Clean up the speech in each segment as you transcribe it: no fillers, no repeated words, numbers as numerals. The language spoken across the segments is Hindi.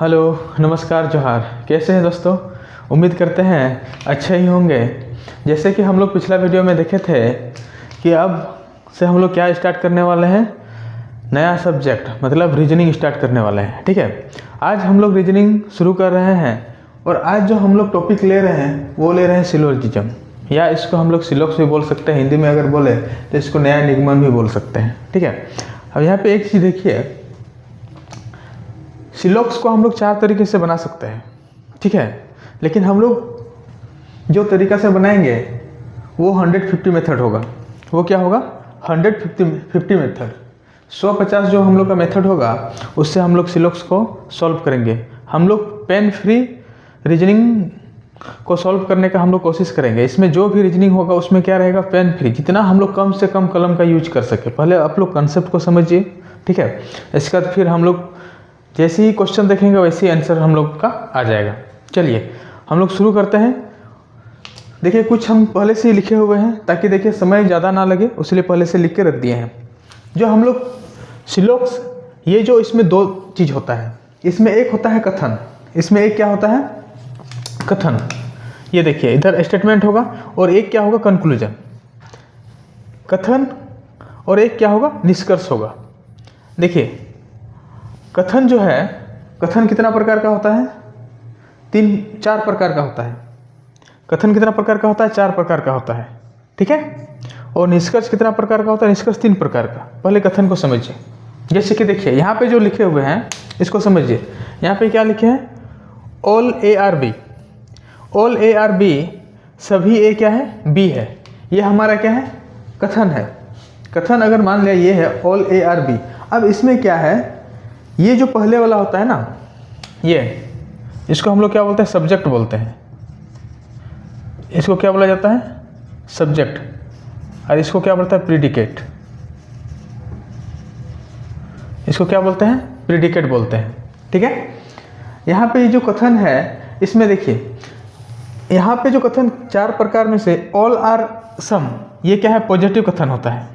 हेलो, नमस्कार, जोहार। कैसे हैं दोस्तों? उम्मीद करते हैं अच्छे ही होंगे। जैसे कि हम लोग पिछला वीडियो में देखे थे कि अब से हम लोग क्या स्टार्ट करने वाले हैं, नया सब्जेक्ट मतलब रीजनिंग स्टार्ट करने वाले हैं। ठीक है, आज हम लोग रीजनिंग शुरू कर रहे हैं और आज जो हम लोग टॉपिक ले रहे हैं वो ले रहे हैं सिलोजिज्म, या इसको हम लोग सिलोक्स भी बोल सकते हैं। हिंदी में अगर बोले तो इसको नया निगमन भी बोल सकते हैं। ठीक है, अब यहाँ पे एक चीज़ देखिए, सिलोक्स को हम लोग 4 तरीके से बना सकते हैं। ठीक है, लेकिन हम लोग जो तरीका से बनाएंगे वो 150 मेथड होगा। वो क्या होगा? 150 मेथड। 150 जो हम लोग का मेथड होगा उससे हम लोग सिलोक्स को सॉल्व करेंगे। हम लोग पेन फ्री रीजनिंग को सॉल्व करने का हम लोग कोशिश करेंगे। इसमें जो भी रीजनिंग होगा उसमें क्या रहेगा? पेन फ्री, जितना हम लोग कम से कम कलम का यूज कर सके। पहले आप लोग कंसेप्ट को समझिए। ठीक है, इसके बाद फिर हम लोग जैसे ही क्वेश्चन देखेंगे वैसे ही आंसर हम लोग का आ जाएगा। चलिए हम लोग शुरू करते हैं। देखिए, कुछ हम पहले से ही लिखे हुए हैं ताकि देखिए समय ज़्यादा ना लगे, उसलिए पहले से लिख के रख दिए हैं। जो हम लोग सिलोक्स, ये जो इसमें 2 चीज़ होता है। इसमें एक होता है कथन, इसमें एक क्या होता है? कथन। ये देखिए, इधर स्टेटमेंट होगा और एक क्या होगा? कंक्लूजन। कथन और एक क्या होगा? निष्कर्ष होगा। देखिए, कथन जो है, कथन कितना प्रकार का होता है? 4 प्रकार का होता है। कथन कितना प्रकार का होता है? 4 प्रकार का होता है। ठीक है, और निष्कर्ष कितना प्रकार का होता है? निष्कर्ष 3 प्रकार का। पहले कथन को समझिए। जैसे कि देखिए, यहाँ पे जो लिखे हुए हैं इसको समझिए। यहाँ पे क्या लिखे हैं? All A are B. All A are B, सभी ए क्या है? बी है। ये हमारा क्या है? कथन है। कथन अगर मान लिया ये है ऑल ए आर बी। अब इसमें क्या है? ये जो पहले वाला होता है ना, ये इसको हम लोग क्या बोलते हैं? सब्जेक्ट बोलते हैं। इसको क्या बोला जाता है? सब्जेक्ट। और इसको क्या बोलता है? प्रीडिकेट। इसको क्या बोलते हैं? प्रीडिकेट बोलते हैं। ठीक है, यहाँ पे ये जो कथन है इसमें देखिए, यहाँ पे जो कथन 4 प्रकार में से ऑल आर सम, ये क्या है? पॉजिटिव कथन होता है।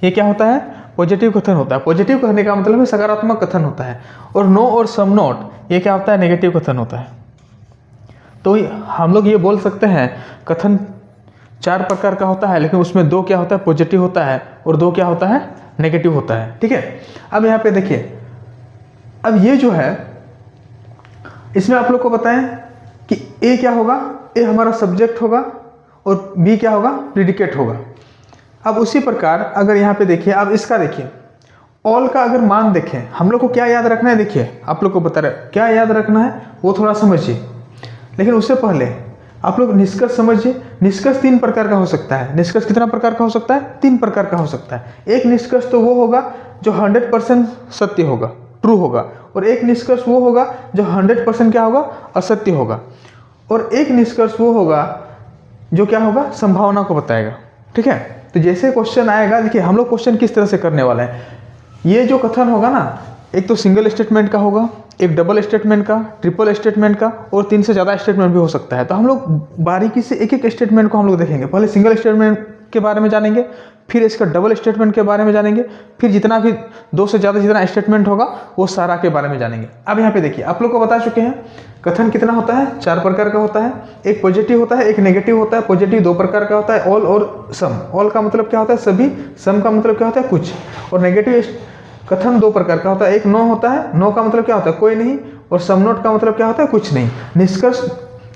ये क्या होता है? पॉजिटिव कथन होता है। पॉजिटिव कहने का मतलब है सकारात्मक कथन होता है। और नो और सम नॉट, ये क्या होता है? नेगेटिव कथन होता है। तो हम लोग ये बोल सकते हैं कथन 4 प्रकार का होता है, लेकिन उसमें 2 क्या होता है? पॉजिटिव होता है और 2 क्या होता है? नेगेटिव होता है। ठीक है, अब यहाँ पे देखिए, अब ये जो है इसमें आप लोग को बताएं कि ए क्या होगा? ए हमारा सब्जेक्ट होगा और बी क्या होगा? प्रीडिकेट होगा। अब उसी प्रकार अगर यहाँ पे देखिए, अब इसका देखिए, ऑल का अगर मान देखें, हम लोग को क्या याद रखना है? देखिए, आप लोग को बता रहे क्या याद रखना है वो थोड़ा समझिए। लेकिन उससे पहले आप लोग निष्कर्ष समझिए। निष्कर्ष 3 प्रकार का हो सकता है। निष्कर्ष कितना प्रकार का हो सकता है? 3 प्रकार का हो सकता है। एक निष्कर्ष तो वो होगा जो 100% सत्य होगा, ट्रू होगा। और एक निष्कर्ष वो होगा जो 100% क्या होगा? असत्य होगा। और एक निष्कर्ष वो होगा जो क्या होगा? संभावना को बताएगा। ठीक है, तो जैसे क्वेश्चन आएगा, देखिए हम लोग क्वेश्चन किस तरह से करने वाले हैं। ये जो कथन होगा ना, एक तो सिंगल स्टेटमेंट का होगा, एक डबल स्टेटमेंट का, ट्रिपल स्टेटमेंट का, और 3 से ज़्यादा स्टेटमेंट भी हो सकता है। तो हम लोग बारीकी से एक एक स्टेटमेंट को हम लोग देखेंगे। पहले सिंगल स्टेटमेंट के बारे में जानेंगे, फिर इसका डबल स्टेटमेंट के बारे में जानेंगे, फिर जितना भी 2 से ज़्यादा जितना स्टेटमेंट होगा वो सारा के बारे में जानेंगे। अब यहाँ पे देखिए, आप लोग को बता चुके हैं कथन कितना होता है? 4 प्रकार का होता है। एक पॉजिटिव होता है, एक नेगेटिव होता है। पॉजिटिव 2 प्रकार का होता है, ऑल और सम। ऑल का मतलब क्या होता है? सभी। सम का मतलब क्या होता है? कुछ। और नेगेटिव कथन 2 प्रकार का होता है। एक नो होता है, नो का मतलब क्या होता है? कोई नहीं। और सम नोट का मतलब क्या होता है? कुछ नहीं। निष्कर्ष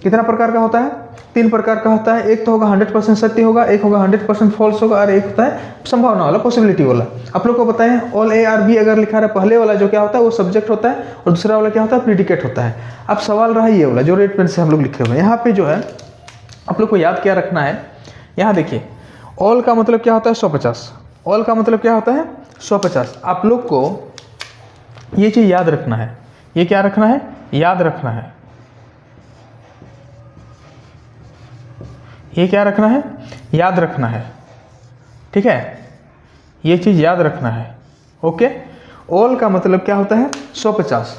कितना प्रकार का होता है? 3 प्रकार का होता है। एक तो होगा 100% सत्य होगा, एक होगा 100% फॉल्स होगा, और एक होता है संभावना वाला, पॉसिबिलिटी वाला। आप लोग को बताएं, ऑल ए आर बी अगर लिखा रहा है, पहले वाला जो क्या होता है वो सब्जेक्ट होता है और दूसरा वाला क्या होता है? प्रीडिकेट होता है। अब सवाल रहा ये वाला जो रेड पेन से हम लोग लिखे हुए हैं। यहाँ पे जो है आप लोग को याद क्या रखना है, यहाँ देखिए, ऑल का मतलब क्या होता है? 150। ऑल का मतलब क्या होता है? 150। आप लोग को ये चीज़ याद रखना है। ये क्या रखना है? याद रखना है। ये क्या रखना है? याद रखना है। ठीक है, ये चीज़ याद रखना है। ओके, ऑल का मतलब क्या होता है? 150।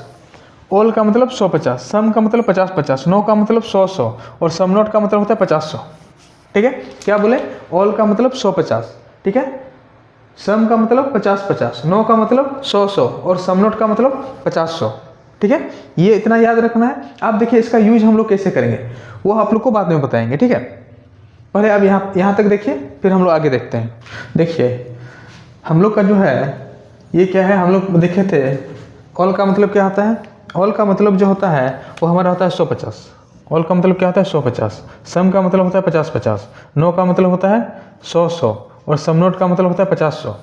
ऑल का मतलब 150, सम का मतलब 50-50, नो का मतलब 100-100, और सम नोट का मतलब होता है 50-100। ठीक है, क्या बोले? ऑल का मतलब 150। ठीक है, सम का मतलब 50-50, नो का मतलब 100-100, और सम नोट का मतलब 50-100। ठीक है, ये इतना याद रखना है। आप देखिए इसका यूज हम लोग कैसे करेंगे वो आप लोग को बाद में बताएंगे, ठीक है। पहले आप यहाँ तक देखिए, फिर हम लोग आगे देखते हैं। देखिए हम लोग का जो है ये क्या है, हम लोग देखे थे ऑल का मतलब क्या होता है। ऑल का मतलब जो होता है वो हमारा होता है 150। ऑल का मतलब क्या होता है 150। सम का मतलब होता है 50-50। नो का मतलब होता है 100-100 और सम नोट का मतलब होता है 50-100।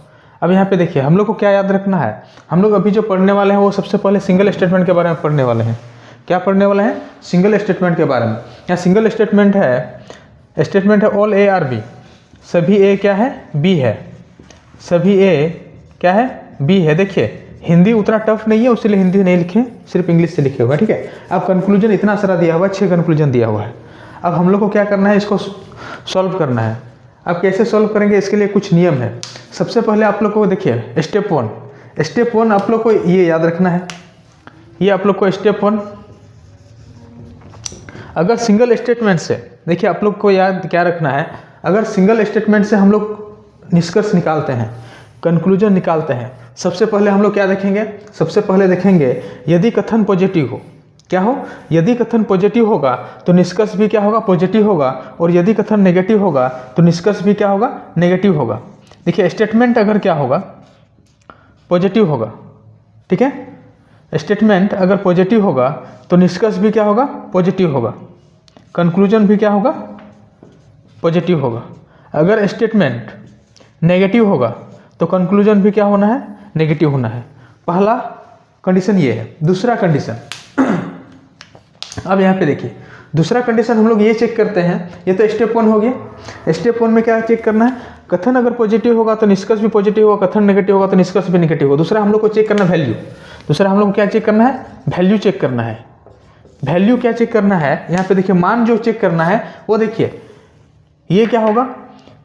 अब यहाँ पे देखिए हम लोग को क्या याद रखना है। हम लोग अभी जो पढ़ने वाले हैं वो सबसे पहले सिंगल स्टेटमेंट के बारे में पढ़ने वाले हैं। क्या पढ़ने वाले हैं? सिंगल स्टेटमेंट के बारे में। यहाँ सिंगल स्टेटमेंट है ऑल ए आर बी, सभी ए क्या है? बी है। सभी ए क्या है? बी है। देखिए हिंदी उतना टफ नहीं है, उसलिए हिंदी नहीं लिखे, सिर्फ इंग्लिश से लिखे हुआ है, ठीक है। अब कंक्लूजन इतना सारा दिया हुआ है, 6 कंक्लूजन दिया हुआ है। अब हम लोग को क्या करना है, इसको सॉल्व करना है। अब कैसे सॉल्व करेंगे, इसके लिए कुछ नियम है। सबसे पहले आप लोग को देखिए स्टेप 1 आप लोग को ये याद रखना है। ये आप लोग को स्टेप 1, अगर सिंगल स्टेटमेंट से, देखिए आप लोग को याद क्या रखना है, अगर सिंगल स्टेटमेंट से हम लोग निष्कर्ष निकालते हैं, कंक्लूजन निकालते हैं, सबसे पहले हम लोग क्या देखेंगे? सबसे पहले देखेंगे यदि कथन पॉजिटिव हो। क्या हो? यदि कथन पॉजिटिव होगा तो निष्कर्ष भी क्या होगा? पॉजिटिव होगा। और यदि कथन नेगेटिव होगा तो निष्कर्ष भी क्या होगा? नेगेटिव होगा। देखिए स्टेटमेंट अगर क्या होगा? पॉजिटिव होगा, ठीक है। स्टेटमेंट अगर पॉजिटिव होगा तो निष्कर्ष भी क्या होगा? पॉजिटिव होगा। कंक्लूजन भी क्या होगा? पॉजिटिव होगा। अगर स्टेटमेंट नेगेटिव होगा तो कंक्लूजन भी क्या होना है? नेगेटिव होना है। पहला कंडीशन ये है। दूसरा कंडीशन अब यहाँ पे देखिए, दूसरा कंडीशन हम लोग ये चेक करते हैं। ये तो स्टेप 1 हो गया। स्टेप 1 में क्या चेक करना है? कथन अगर पॉजिटिव होगा तो निष्कर्ष भी पॉजिटिव होगा, कथन नेगेटिव होगा तो निष्कर्ष भी नेगेटिव होगा। दूसरा हम लोग को चेक करना वैल्यू। दूसरा हम लोग को क्या चेक करना है? वैल्यू चेक करना है। वैल्यू क्या चेक करना है? यहाँ पे देखिए मान जो चेक करना है वो देखिए ये क्या होगा?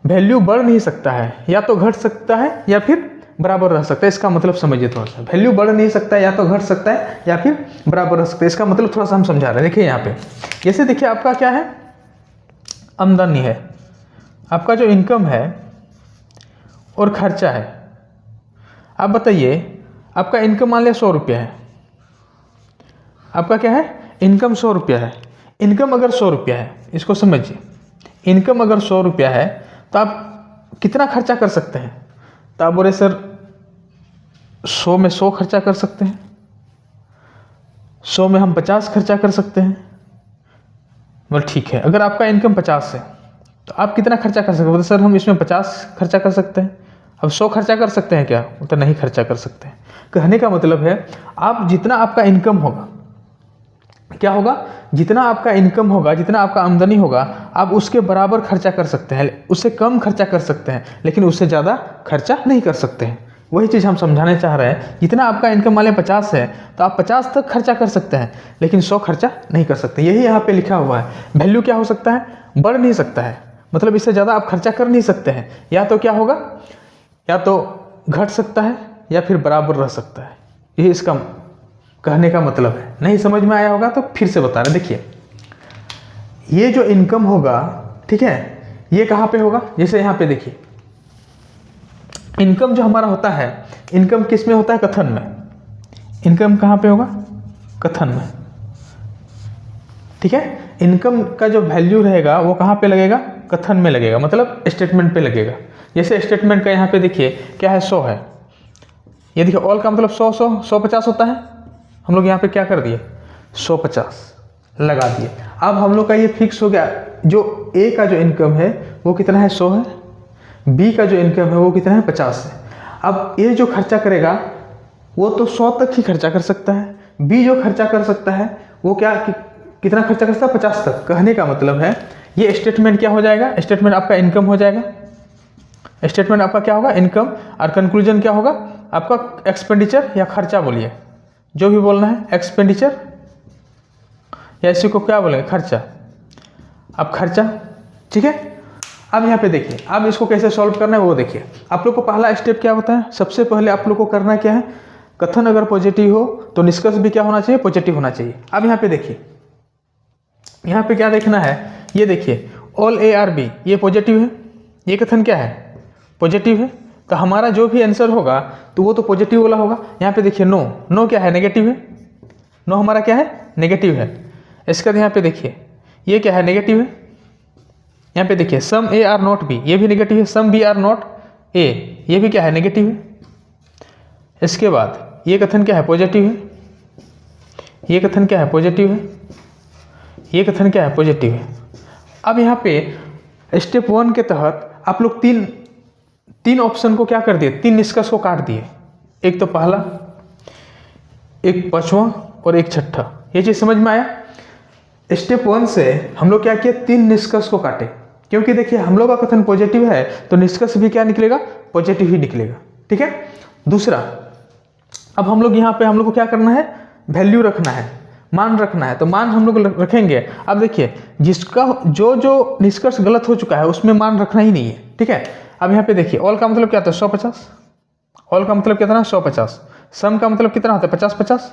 वैल्यू बढ़ नहीं सकता है, या तो घट सकता है या फिर बराबर रह सकता है। इसका मतलब समझिए थोड़ा सा। वैल्यू बढ़ नहीं सकता है, या तो घट सकता है या फिर बराबर रह सकता है। इसका मतलब थोड़ा सा हम समझा रहे हैं। देखिए यहाँ पे जैसे देखिए आपका क्या है? आमदनी है, आपका जो इनकम है और खर्चा है। आप बताइए आपका इनकम मान लिया 100 रुपया है। आपका क्या है? इनकम 100 रुपया है। इनकम अगर 100 रुपया है, इसको समझिए, इनकम अगर 100 रुपया है तो आप कितना खर्चा कर सकते हैं? तो आप बोले सर 100 में 100 खर्चा कर सकते हैं, 100 में हम 50 खर्चा कर सकते हैं। बोले ठीक है, अगर आपका इनकम 50 है तो आप कितना खर्चा कर सकते हैं? बोले सर हम इसमें 50 खर्चा कर सकते हैं। अब 100 खर्चा कर सकते हैं क्या? तो नहीं खर्चा कर सकते हैं। कहने का मतलब है आप जितना आपका इनकम होगा, क्या होगा? जितना आपका इनकम होगा, जितना आपका आमदनी होगा, आप उसके बराबर खर्चा कर सकते हैं। उससे कम खर्चा कर सकते हैं, लेकिन उससे ज़्यादा खर्चा नहीं कर सकते हैं। वही चीज़ हम समझाने चाह रहे हैं। जितना आपका इनकम मान लें 50 है तो आप 50 तक खर्चा कर सकते हैं, लेकिन 100 खर्चा नहीं कर सकते। यही यहाँ पे लिखा हुआ है। वैल्यू क्या हो सकता है? बढ़ नहीं सकता है, मतलब इससे ज़्यादा आप खर्चा कर नहीं सकते हैं। या तो क्या होगा? या तो घट सकता है या फिर बराबर रह सकता है। यही इसका कहने का मतलब है। नहीं समझ में आया होगा तो फिर से बता रहे। देखिए ये जो इनकम होगा, ठीक है, ये कहाँ पे होगा? जैसे यहाँ पे देखिए इनकम जो हमारा होता है, इनकम किस में होता है? कथन में। इनकम कहाँ पे होगा? कथन में, ठीक है। इनकम का जो वैल्यू रहेगा वो कहाँ पे लगेगा? कथन में लगेगा, मतलब स्टेटमेंट पे लगेगा। जैसे स्टेटमेंट का यहाँ पे देखिए क्या है? 100 है। ये देखिए ऑल का मतलब 150 होता है। हम लोग यहाँ पे क्या कर दिए? 150 लगा दिए। अब हम लोग का ये फिक्स हो गया। जो ए का जो इनकम है वो कितना है? 100 है। बी का जो इनकम है वो कितना है? 50 है। अब ए जो खर्चा करेगा वो तो 100 तक ही खर्चा कर सकता है। बी जो खर्चा कर सकता है वो कितना खर्चा कर सकता है? 50 तक। कहने का मतलब है ये स्टेटमेंट क्या हो जाएगा? स्टेटमेंट आपका इनकम हो जाएगा। स्टेटमेंट आपका क्या होगा? इनकम। और कंक्लूजन क्या होगा? आपका एक्सपेंडिचर या खर्चा, बोलिए जो भी बोलना है, एक्सपेंडिचर या इसी को क्या बोलेंगे? खर्चा। अब खर्चा, ठीक है। अब यहाँ पे देखिए, अब इसको कैसे सॉल्व करना है वो देखिए। आप लोग को पहला स्टेप क्या होता है? सबसे पहले आप लोग को करना क्या है? कथन अगर पॉजिटिव हो तो निष्कर्ष भी क्या होना चाहिए? पॉजिटिव होना चाहिए। अब यहाँ पे देखिए, यहाँ पे क्या देखना है? ये देखिए ऑल ए आर बी, ये पॉजिटिव है। ये कथन क्या है? पॉजिटिव है। तो हमारा जो भी आंसर होगा तो वो तो पॉजिटिव वाला होगा। यहाँ पे देखिए नो, नो क्या है? नेगेटिव है। 9 हमारा क्या है, नेगेटिव है। इसके बाद यहाँ पे देखिए ये क्या है, नेगेटिव है। यहाँ पे देखिए some A are not B, ये भी नेगेटिव है। Some B are not A, ये भी क्या है, नेगेटिव है। इसके बाद ये कथन क्या है, पॉजिटिव है। ये कथन क्या है, पॉजिटिव है। ये कथन क्या है, पॉजिटिव है। अब यहाँ पे स्टेप 1 के तहत आप लोग तीन ऑप्शन को क्या कर दिए, 3 निष्कर्ष को काट दिए। एक तो पहला, एक पांचवा और एक छठा। ये चीज़ समझ में आया। स्टेप 1 से हम लोग क्या किए, 3 निष्कर्ष को काटे, क्योंकि देखिए हम लोग का कथन पॉजिटिव है तो निष्कर्ष भी क्या निकलेगा, पॉजिटिव ही निकलेगा। ठीक है। दूसरा, अब हम लोग यहाँ पे हम लोग को क्या करना है, वैल्यू रखना है, मान रखना है। तो मान हम लोग रखेंगे। अब देखिए जिसका जो निष्कर्ष गलत हो चुका है उसमें मान रखना ही नहीं है। ठीक है। अब यहाँ पे देखिए ऑल का मतलब क्या होता है, 150। ऑल का मतलब कितना है, 150। सम का मतलब कितना होता है, 50-50।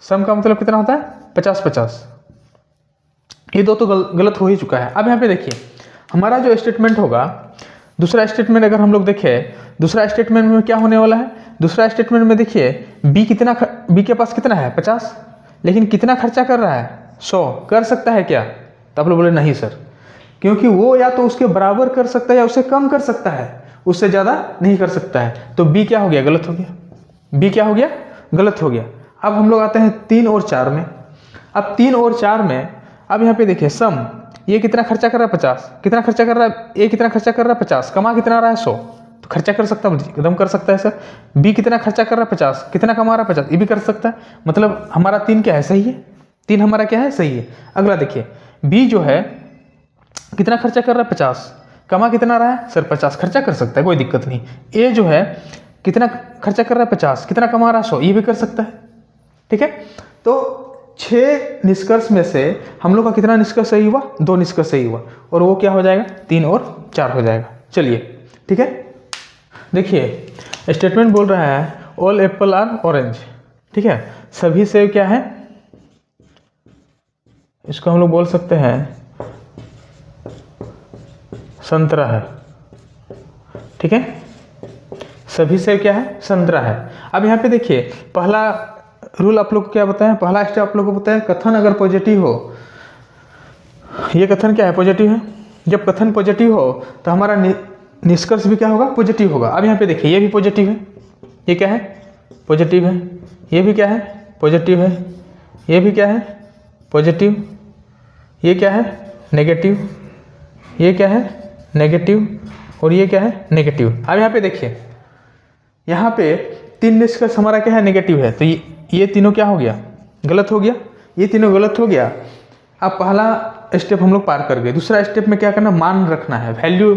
सम का मतलब कितना होता है, 50-50। ये दो तो गलत हो ही चुका है। अब यहाँ पे देखिए हमारा जो स्टेटमेंट होगा, दूसरा स्टेटमेंट अगर हम लोग देखें, दूसरा स्टेटमेंट में क्या होने वाला है, दूसरा स्टेटमेंट में देखिए बी के पास कितना है, 50, लेकिन कितना खर्चा कर रहा है, 100। कर सकता है क्या, तो आप लोग बोले नहीं सर, क्योंकि वो या तो उसके बराबर कर सकता है या उससे कम कर सकता है, उससे ज़्यादा नहीं कर सकता है। तो बी क्या हो गया, गलत हो गया। बी क्या हो गया, गलत हो गया। अब हम लोग आते हैं 3 और 4 में। अब 3 और 4 में अब यहाँ पे देखिए सम, ये कितना खर्चा कर रहा है, 50। कितना खर्चा कर रहा है, ए कितना खर्चा कर रहा है, 50। कमा कितना रहा है, 100। तो खर्चा कर सकता है, एकदम कर सकता है सर। बी कितना खर्चा कर रहा है, 50। कितना कमा रहा है, 50। ये भी कर सकता है। मतलब हमारा 3 क्या है, सही है। 3 हमारा क्या है, सही है। अगला देखिए बी जो है कितना खर्चा कर रहा है, 50। कमा कितना रहा है सर, 50। खर्चा कर सकता है, कोई दिक्कत नहीं। ए जो है कितना खर्चा कर रहा है, 50। कितना कमा रहा है, 100। ये भी कर सकता है। ठीक है। तो 6 निष्कर्ष में से हम लोग का कितना निष्कर्ष सही हुआ, 2 निष्कर्ष सही हुआ, और वो क्या हो जाएगा, 3 और 4 हो जाएगा। चलिए ठीक है। देखिए स्टेटमेंट बोल रहा है ऑल एप्पल आर ऑरेंज। ठीक है। सभी सेब क्या है, इसको हम लोग बोल सकते हैं संतरा है। ठीक है। सभी सेब क्या है, संतरा है। अब यहाँ पे देखिए पहला रूल आप लोग को क्या बताएं, पहला स्टेप आप लोग को बताएं, कथन अगर पॉजिटिव हो, ये कथन क्या है, पॉजिटिव है। जब कथन पॉजिटिव हो तो हमारा निष्कर्ष भी क्या होगा, पॉजिटिव होगा। अब यहाँ पे देखिए ये भी पॉजिटिव है, ये क्या है, पॉजिटिव है। ये भी क्या है, पॉजिटिव है। ये भी क्या है, पॉजिटिव। ये क्या है, नेगेटिव। ये क्या है, नेगेटिव। और ये क्या है, नेगेटिव। अब यहाँ पे देखिए यहाँ पे 3 निष्कर्ष हमारा क्या है, नेगेटिव है। तो ये तीनों क्या हो गया, गलत हो गया। ये तीनों गलत हो गया। अब पहला स्टेप हम लोग पार कर गए। दूसरा स्टेप में क्या करना, मान रखना है, वैल्यू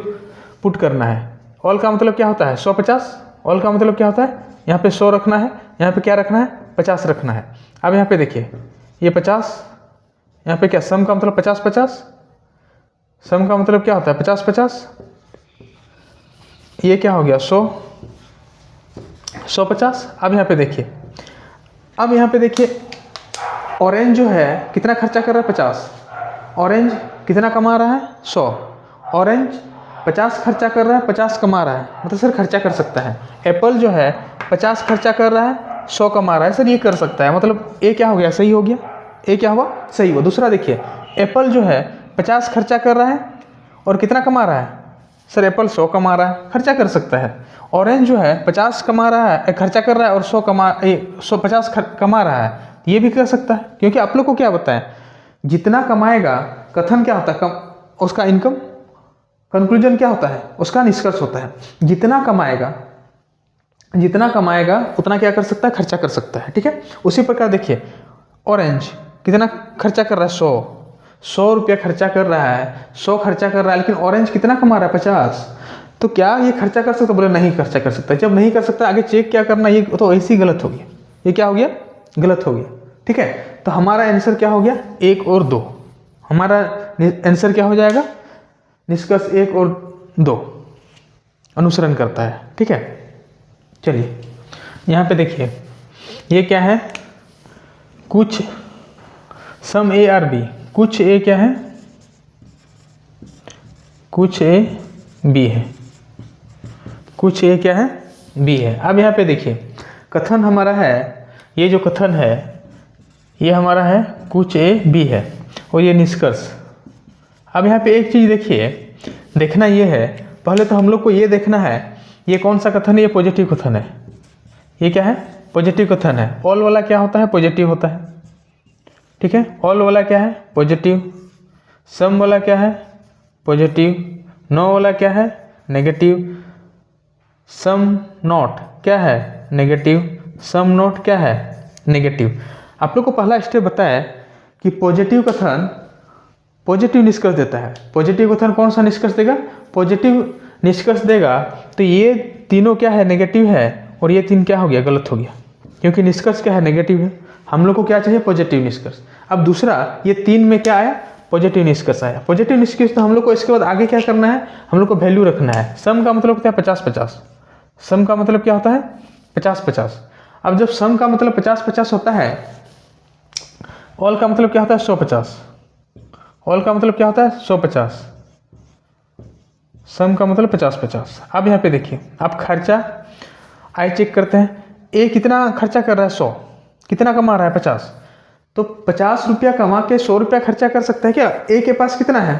पुट करना है। ऑल का मतलब क्या होता है, 100-50। ऑल का मतलब क्या होता है, यहाँ पे 100 रखना है, यहाँ पे क्या रखना है, 50 रखना है। अब यहाँ पे देखिए ये 50, यहाँ पे क्या, सम का मतलब 50-50। सम का मतलब क्या होता है, 50-50। ये क्या हो गया, 100-50। अब यहाँ पे देखिए, अब यहाँ पे देखिए ऑरेंज जो है कितना खर्चा कर रहा है, 50। ऑरेंज कितना कमा रहा है, 100। ऑरेंज 50 खर्चा कर रहा है, 50 कमा रहा है, मतलब सर खर्चा कर सकता है। एप्पल जो है 50 खर्चा कर रहा है, 100 कमा रहा है, सर ये कर सकता है। मतलब ए क्या हो गया, सही हो गया। ए क्या हुआ, सही हुआ। दूसरा देखिए एप्पल जो है 50 खर्चा कर रहा है और कितना कमा रहा है, सर एप्पल 100 कमा रहा है, खर्चा कर सकता है। ऑरेंज जो है 50 कमा रहा है, खर्चा कर रहा है और 150 कमा रहा है, ये भी कर सकता है। क्योंकि आप लोग को क्या बताएं, जितना कमाएगा, कथन क्या होता है, उसका इनकम, कंक्लूजन क्या होता है, उसका निष्कर्ष होता है। जितना कमाएगा उतना क्या कर सकता है, खर्चा कर सकता है। ठीक है। उसी प्रकार देखिए ऑरेंज कितना खर्चा कर रहा है, 100 रुपया खर्चा कर रहा है, 100 खर्चा कर रहा है, लेकिन ऑरेंज कितना कमा रहा है, 50। तो क्या ये खर्चा कर सकता, बोले नहीं खर्चा कर सकता। जब नहीं कर सकता आगे चेक क्या करना, ये तो ऐसे ही गलत हो गया। ये क्या हो गया, गलत हो गया। ठीक है। तो हमारा आंसर क्या हो गया, 1 और 2। हमारा आंसर क्या हो जाएगा, निष्कर्ष 1 और 2 अनुसरण करता है। ठीक है। चलिए यहाँ पे देखिए ये क्या है, कुछ सम ए आर बी। कुछ ए क्या है, कुछ ए बी है। कुछ ए क्या है, बी है। अब यहाँ पे देखिए कथन हमारा है, ये जो कथन है ये हमारा है कुछ ए बी है और ये निष्कर्ष। अब यहाँ पे एक चीज़ देखिए, देखना ये है, पहले तो हम लोग को ये देखना है ये कौन सा कथन है, ये पॉजिटिव कथन है। ये क्या है? पॉजिटिव कथन है। ऑल वाला क्या होता है? पॉजिटिव होता है। ठीक है, ऑल वाला क्या है? पॉजिटिव। सम वाला क्या है? पॉजिटिव। नो वाला क्या है? नेगेटिव। सम नॉट क्या है? नेगेटिव। सम नॉट क्या है? नेगेटिव। आप लोग को पहला स्टेप बताया कि पॉजिटिव कथन पॉजिटिव निष्कर्ष देता है। पॉजिटिव कथन कौन सा निष्कर्ष देगा? पॉजिटिव निष्कर्ष देगा। तो ये तीनों क्या है? नेगेटिव है, और ये तीन क्या हो गया? गलत हो गया, क्योंकि निष्कर्ष क्या है? नेगेटिव है। हम लोग को क्या चाहिए? पॉजिटिव निष्कर्ष। अब दूसरा, ये तीन में क्या आया? पॉजिटिव निष्कर्ष आया। पॉजिटिव निष्कर्ष तो हम लोग को इसके बाद आगे क्या करना है? हम लोग को वैल्यू रखना है। सम का मतलब क्या है? 50-50। सम का मतलब क्या होता है? 50-50। अब जब सम का मतलब 50-50 होता है, ऑल का मतलब क्या होता है? 150। ऑल का मतलब क्या होता है? 150। सम का मतलब 50-50। अब यहाँ पे देखिए, आप खर्चा आय चेक करते हैं। ए कितना खर्चा कर रहा है? 100। कितना कमा रहा है? 50। तो 50 रुपया कमा के 100 रुपया खर्चा कर सकता है क्या? ए के पास कितना है?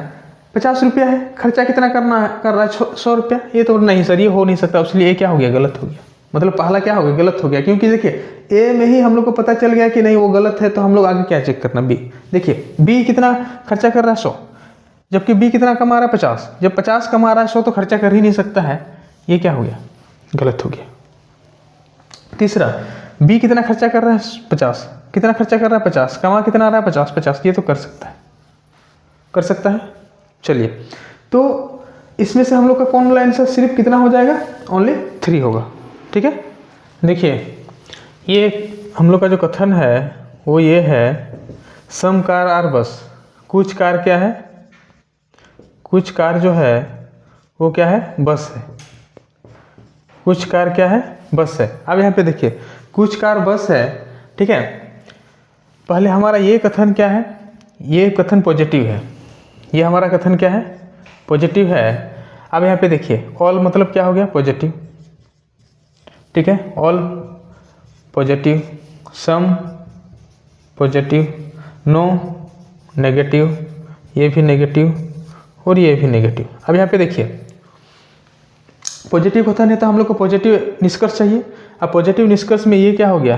50 रुपया है। खर्चा कितना कर रहा है? 100 रुपया। ये तो नहीं सर, ये हो नहीं सकता। इसलिए ए क्या हो गया? गलत हो गया। मतलब पहला क्या हो गया? गलत हो गया। क्योंकि देखिए ए में ही हम लोग को पता चल गया कि नहीं वो गलत है, तो हम लोग आगे क्या चेक करना? बी। देखिए बी कितना खर्चा कर रहा है? 100, जबकि बी कितना कमा रहा है? 50। जब 50 कमा रहा है 100 तो खर्चा कर ही नहीं सकता है। ये क्या हो गया? गलत हो गया। तीसरा, बी कितना खर्चा कर रहा है? 50। कितना खर्चा कर रहा है? 50। कमा कितना आ रहा है? 50-50। ये तो कर सकता है, कर सकता है। चलिए, तो इसमें से हम लोग का कौन वाला आंसर सिर्फ कितना हो जाएगा? ओनली 3 होगा। ठीक है, देखिए ये हम लोग का जो कथन है वो ये है, सम कार आर बस। कुछ कार क्या है? कुछ कार जो है वो क्या है? बस है। कुछ कार क्या है? बस है। अब यहाँ पे देखिए, कुछ कार बस है। ठीक है, पहले हमारा ये कथन क्या है? ये कथन पॉजिटिव है। ये हमारा कथन क्या है? पॉजिटिव है। अब यहाँ पे देखिए, ऑल मतलब क्या हो गया? पॉजिटिव। ठीक है, all positive, some positive, no negative, ये भी नेगेटिव और ये भी नेगेटिव। अब यहाँ पे देखिए, पॉजिटिव कथन है तो हम लोग को पॉजिटिव निष्कर्ष चाहिए। अब पॉजिटिव निष्कर्ष में ये क्या हो गया?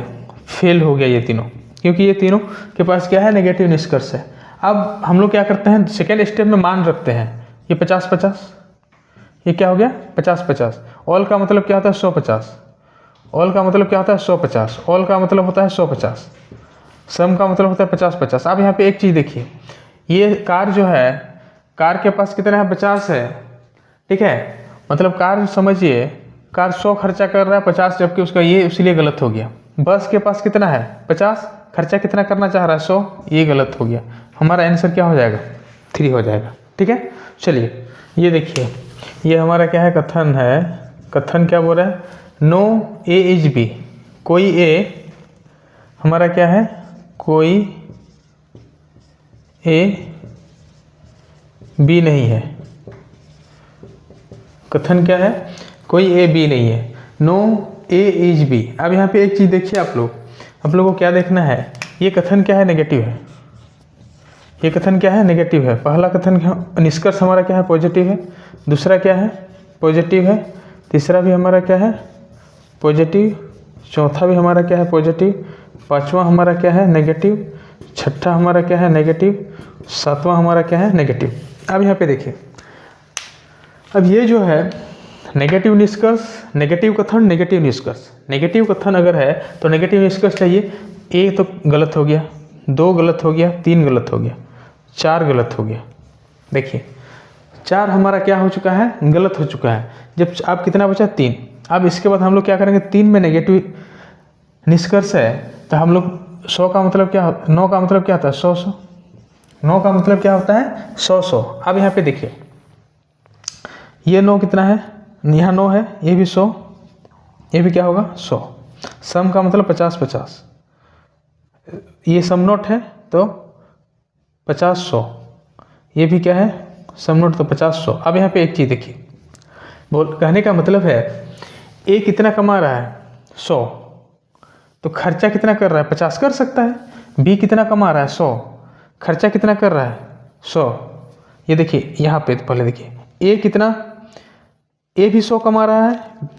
फेल हो गया ये तीनों, क्योंकि ये तीनों के पास क्या है? नेगेटिव निष्कर्ष है। अब हम लोग क्या करते हैं? सेकेंड स्टेप में मान रखते हैं। ये 50-50, ये क्या हो गया? 50-50। ऑल का मतलब क्या होता है? 150। ऑल का मतलब क्या होता है? 150। ऑल का मतलब होता है 150। सम का मतलब होता है 50-50। अब यहाँ पे एक चीज़ देखिए, ये कार जो है, कार के पास कितना है? 50 है। ठीक है, मतलब कार समझिए, कार 100 खर्चा कर रहा है, 50 जबकि उसका ये इसलिए गलत हो गया। बस के पास कितना है? 50। खर्चा कितना करना चाह रहा है? 100। ये गलत हो गया। हमारा आंसर क्या हो जाएगा? 3 हो जाएगा। ठीक है, चलिए ये देखिए, ये हमारा क्या है? कथन है। कथन क्या बोल रहा है? No A is B. कोई ए हमारा क्या है? कोई ए बी नहीं है। कथन क्या है? कोई ए बी नहीं है। No A is B. अब यहाँ पे एक चीज़ देखिए, आप लोगों को क्या देखना है? ये कथन क्या है? नेगेटिव है। ये कथन क्या है? नेगेटिव है। पहला कथन निष्कर्ष हमारा क्या है? पॉजिटिव है। दूसरा क्या है? पॉजिटिव है। तीसरा भी हमारा क्या है? पॉजिटिव। चौथा भी हमारा क्या है? पॉजिटिव। पांचवा हमारा क्या है? नेगेटिव। छठा हमारा क्या है? नेगेटिव। सातवां हमारा क्या है? नेगेटिव। अब यहाँ पे देखिए, अब ये जो है नेगेटिव निष्कर्ष, नेगेटिव कथन, नेगेटिव निष्कर्ष। नेगेटिव कथन अगर है तो नेगेटिव निष्कर्ष चाहिए। ए तो गलत हो गया, 2 गलत हो गया, 3 गलत हो गया, 4 गलत हो गया। देखिए 4 हमारा क्या हो चुका है? गलत हो चुका है। जब अब कितना बचा? 3। अब इसके बाद हम लोग क्या करेंगे? 3 में नेगेटिव निष्कर्ष है तो हम लोग 100 का मतलब क्या? 9 का मतलब क्या होता है? 100। 9 का मतलब क्या होता है? 100। अब यहाँ पे देखिए, ये 9 कितना है? यहाँ 9 है, ये भी 100, ये भी क्या होगा? 100। सम का मतलब 50-50। ये सम नोट है तो 50-100, ये भी क्या है? सम नोट तो 50-100। अब यहाँ पे एक चीज़ देखिए, कहने का मतलब है ए कितना कमा रहा है? 100, तो खर्चा कितना कर रहा है 50 कर सकता है। बी कितना कमा रहा है 100, खर्चा कितना कर रहा है 100। ये देखिए यहाँ पे पहले देखिए ए कितना, ए भी 100 कमा रहा है,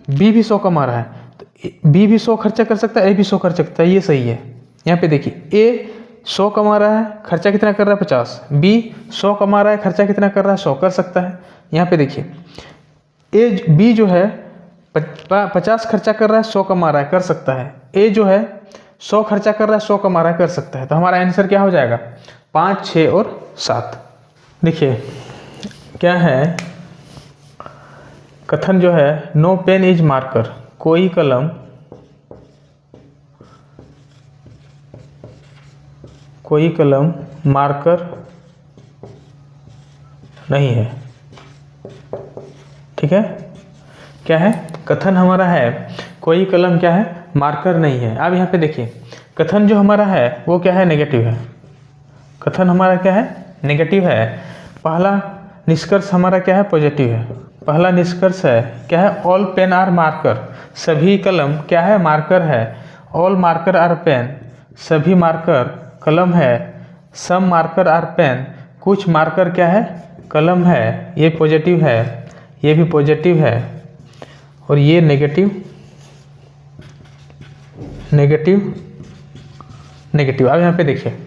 बी भी 100 कमा रहा है, तो बी भी 100 खर्चा कर सकता है, ए भी 100 खर्चा कर सकता है, ये सही है। यहाँ पे देखिए ए 100 कमा रहा है, खर्चा कितना कर रहा है 50, बी 100 कमा रहा है, खर्चा कितना कर रहा है 100 कर सकता है। यहाँ पे देखिए बी जो है 50 खर्चा कर रहा है 100 कमा रहा है, कर सकता है। ए जो है 100 खर्चा कर रहा है 100 कमा रहा है, कर सकता है। तो हमारा आंसर क्या हो जाएगा 5, 6 और 7। देखिए क्या है, कथन जो है नो पेन इज मार्कर, कोई कलम मार्कर नहीं है। ठीक है, क्या है कथन हमारा है कोई कलम क्या है मार्कर नहीं है। अब यहाँ पे देखिए कथन जो हमारा है वो क्या है नेगेटिव है। कथन हमारा क्या है नेगेटिव है। पहला निष्कर्ष हमारा क्या है पॉजिटिव है। पहला निष्कर्ष है क्या है ऑल पेन आर मार्कर, सभी कलम क्या है मार्कर है। ऑल मार्कर आर पेन, सभी मार्कर कलम है। सम मार्कर आर पेन, कुछ मार्कर क्या है कलम है। ये पॉजिटिव है, ये भी पॉजिटिव है और ये नेगेटिव नेगेटिव नेगेटिव। अब यहाँ पे देखिए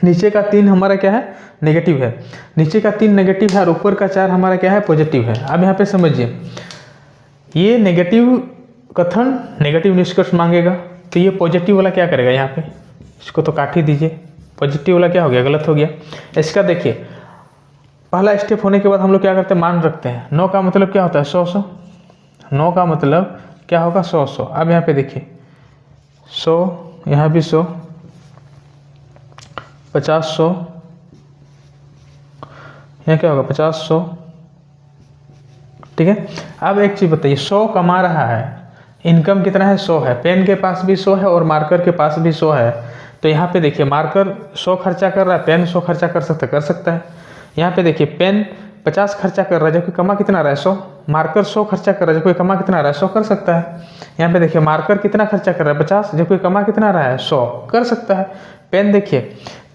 नीचे का 3 हमारा क्या है नेगेटिव है, नीचे का 3 नेगेटिव है और ऊपर का 4 हमारा क्या है पॉजिटिव है। अब यहाँ पे समझिए ये नेगेटिव कथन नेगेटिव निष्कर्ष मांगेगा, तो ये पॉजिटिव वाला क्या करेगा यहाँ पे, इसको तो काट ही दीजिए। पॉजिटिव वाला क्या हो गया गलत हो गया। इसका देखिए पहला स्टेप होने के बाद हम लोग क्या करते हैं मान रखते हैं। 9 का मतलब क्या होता है 100 100, 9 का मतलब क्या होगा 100 100। अब यहाँ पे देखिए 100, यहाँ भी 100, 50 100, यहाँ क्या होगा 50 100। ठीक है, अब एक चीज़ बताइए 100 कमा रहा है, इनकम कितना है 100 है, पेन के पास भी 100 है और मार्कर के पास भी 100 है। तो यहाँ पे देखिए मार्कर 100 खर्चा कर रहा है, पेन 100 खर्चा कर सकता है। यहाँ पे देखिए पेन 50 खर्चा कर रहा है जबकि कमा कितना रहा है 100, मार्कर 100 खर्चा कर रहा है जबकि कमा कितना रहा है 100 कर सकता है। यहाँ पे देखिए मार्कर कितना खर्चा कर रहा है 50 जबकि कमा कितना रहा है 100 कर सकता है। पेन देखिए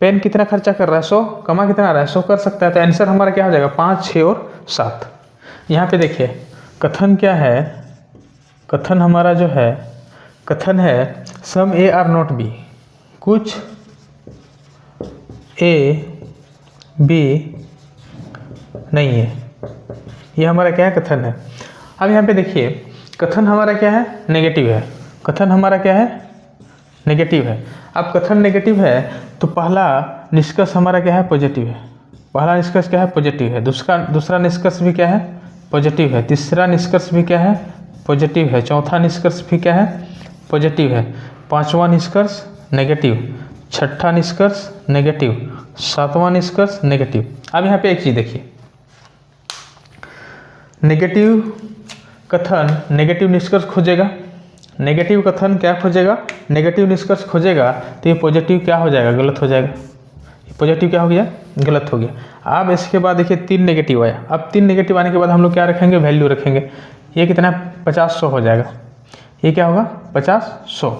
पेन कितना खर्चा कर रहा है 100, कमा कितना रहा है 100 कर सकता है। तो आंसर हमारा क्या हो जाएगा 5, 6 और 7। यहाँ पे देखिए कथन क्या है, कथन हमारा जो है कथन है सम ए आर नॉट बी, कुछ ए बी नहीं है। ये हमारा क्या है कथन है। अब यहाँ पे देखिए कथन हमारा क्या है नेगेटिव है। कथन हमारा क्या है नेगेटिव है। अब कथन नेगेटिव है तो पहला निष्कर्ष हमारा क्या है पॉजिटिव है। पहला निष्कर्ष क्या है पॉजिटिव है, दूसरा निष्कर्ष भी क्या है पॉजिटिव है, तीसरा निष्कर्ष भी क्या है पॉजिटिव है, चौथा निष्कर्ष भी क्या है पॉजिटिव है, पांचवा निष्कर्ष नेगेटिव, छठा निष्कर्ष नेगेटिव, सातवां निष्कर्ष नेगेटिव। अब यहाँ पे एक चीज़ देखिए नेगेटिव कथन नेगेटिव निष्कर्ष खोजेगा, नेगेटिव कथन क्या खोजेगा नेगेटिव निष्कर्ष खोजेगा, तो ये पॉजिटिव क्या हो जाएगा गलत हो जाएगा। पॉजिटिव क्या हो गया गलत हो गया। अब इसके बाद देखिए 3 नेगेटिव आया। अब 3 नेगेटिव आने के बाद हम लोग क्या रखेंगे वैल्यू रखेंगे। ये कितना 50 100 हो जाएगा, ये क्या होगा 50 100।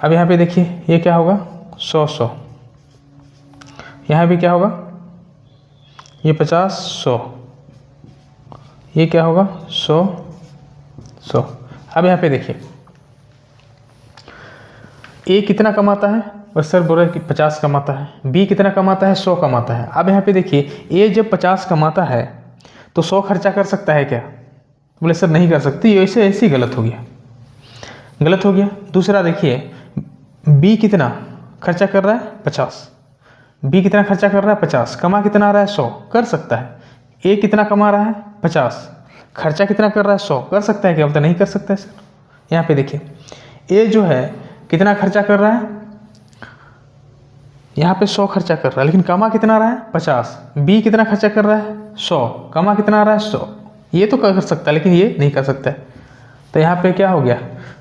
अब यहाँ पे देखिए ये क्या होगा 100 100, यहाँ भी क्या होगा ये 50 100, ये क्या होगा 100 100। अब यहाँ पे देखिए ए कितना कमाता है और सर बोल रहे कि 50 कमाता है, बी कितना कमाता है 100 कमाता है। अब यहाँ पे देखिए ए जब 50 कमाता है तो 100 खर्चा कर सकता है क्या, बोले सर नहीं कर सकती, ये ऐसे ऐसे ही गलत हो गया, गलत हो गया। दूसरा देखिए बी कितना खर्चा कर रहा है 50, बी कितना खर्चा कर रहा है 50, कमा कितना आ रहा है 100 कर सकता है। ए कितना कमा रहा है 50, खर्चा कितना कर रहा है 100 कर सकता है क्या, बोलता नहीं कर सकता है सर। यहाँ पे देखिए ए जो है कितना खर्चा कर रहा है, यहाँ पे 100 खर्चा कर रहा है लेकिन कमा कितना रहा है 50, बी कितना खर्चा कर रहा है 100, कमा कितना आ रहा है 100, ये तो कर सकता है लेकिन ये नहीं कर सकता है। तो यहाँ पे क्या हो गया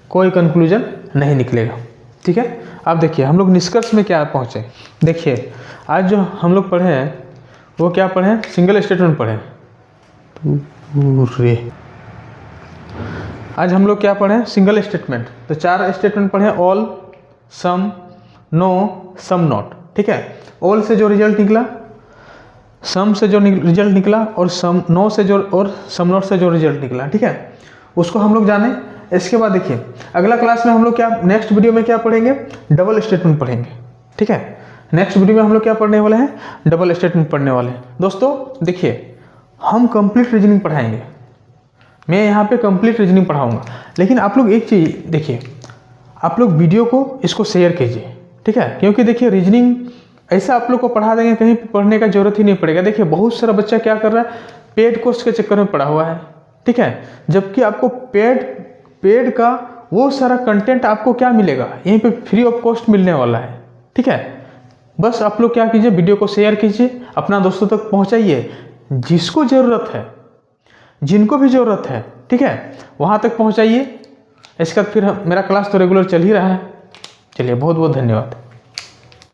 कोई कंक्लूजन नहीं निकलेगा। ठीक है, अब देखिए हम लोग निष्कर्ष में क्या पहुँचे। देखिए आज जो हम लोग पढ़े हैं वो क्या पढ़े हैं सिंगल स्टेटमेंट पढ़े। पूरे आज हम लोग क्या पढ़े? Single statement. तो 4 स्टेटमेंट पढ़े, all, some, no, some not. ठीक है, ऑल से जो रिजल्ट निकला, सम से जो रिजल्ट निकला और सम नो से जो और सम नॉट से जो रिजल्ट निकला। ठीक है, उसको हम लोग जाने। इसके बाद देखिए अगला क्लास में हम लोग क्या, नेक्स्ट वीडियो में क्या पढ़ेंगे? डबल स्टेटमेंट पढ़ेंगे। ठीक है, नेक्स्ट वीडियो में हम लोग क्या पढ़ने वाले हैं? डबल स्टेटमेंट पढ़ने वाले हैं। दोस्तों देखिए, हम कंप्लीट रीजनिंग पढ़ाएंगे, मैं यहाँ पे कंप्लीट रीजनिंग पढ़ाऊंगा। लेकिन आप लोग एक चीज़ देखिए, आप लोग वीडियो को इसको शेयर कीजिए। ठीक है, क्योंकि देखिए रीजनिंग ऐसा आप लोग को पढ़ा देंगे, कहीं पढ़ने का जरूरत ही नहीं पड़ेगा। देखिए बहुत सारा बच्चा क्या कर रहा है, पेड कोर्स के चक्कर में पड़ा हुआ है। ठीक है, जबकि आपको पेड का वो सारा कंटेंट आपको क्या मिलेगा, यहीं पे फ्री ऑफ कॉस्ट मिलने वाला है। ठीक है, बस आप लोग क्या कीजिए, वीडियो को शेयर कीजिए, अपना दोस्तों तक पहुंचाइए, जिसको ज़रूरत है, जिनको भी ज़रूरत है। ठीक है, वहाँ तक पहुंचाइए। इसके बाद फिर मेरा क्लास तो रेगुलर चल ही रहा है। चलिए, बहुत बहुत धन्यवाद।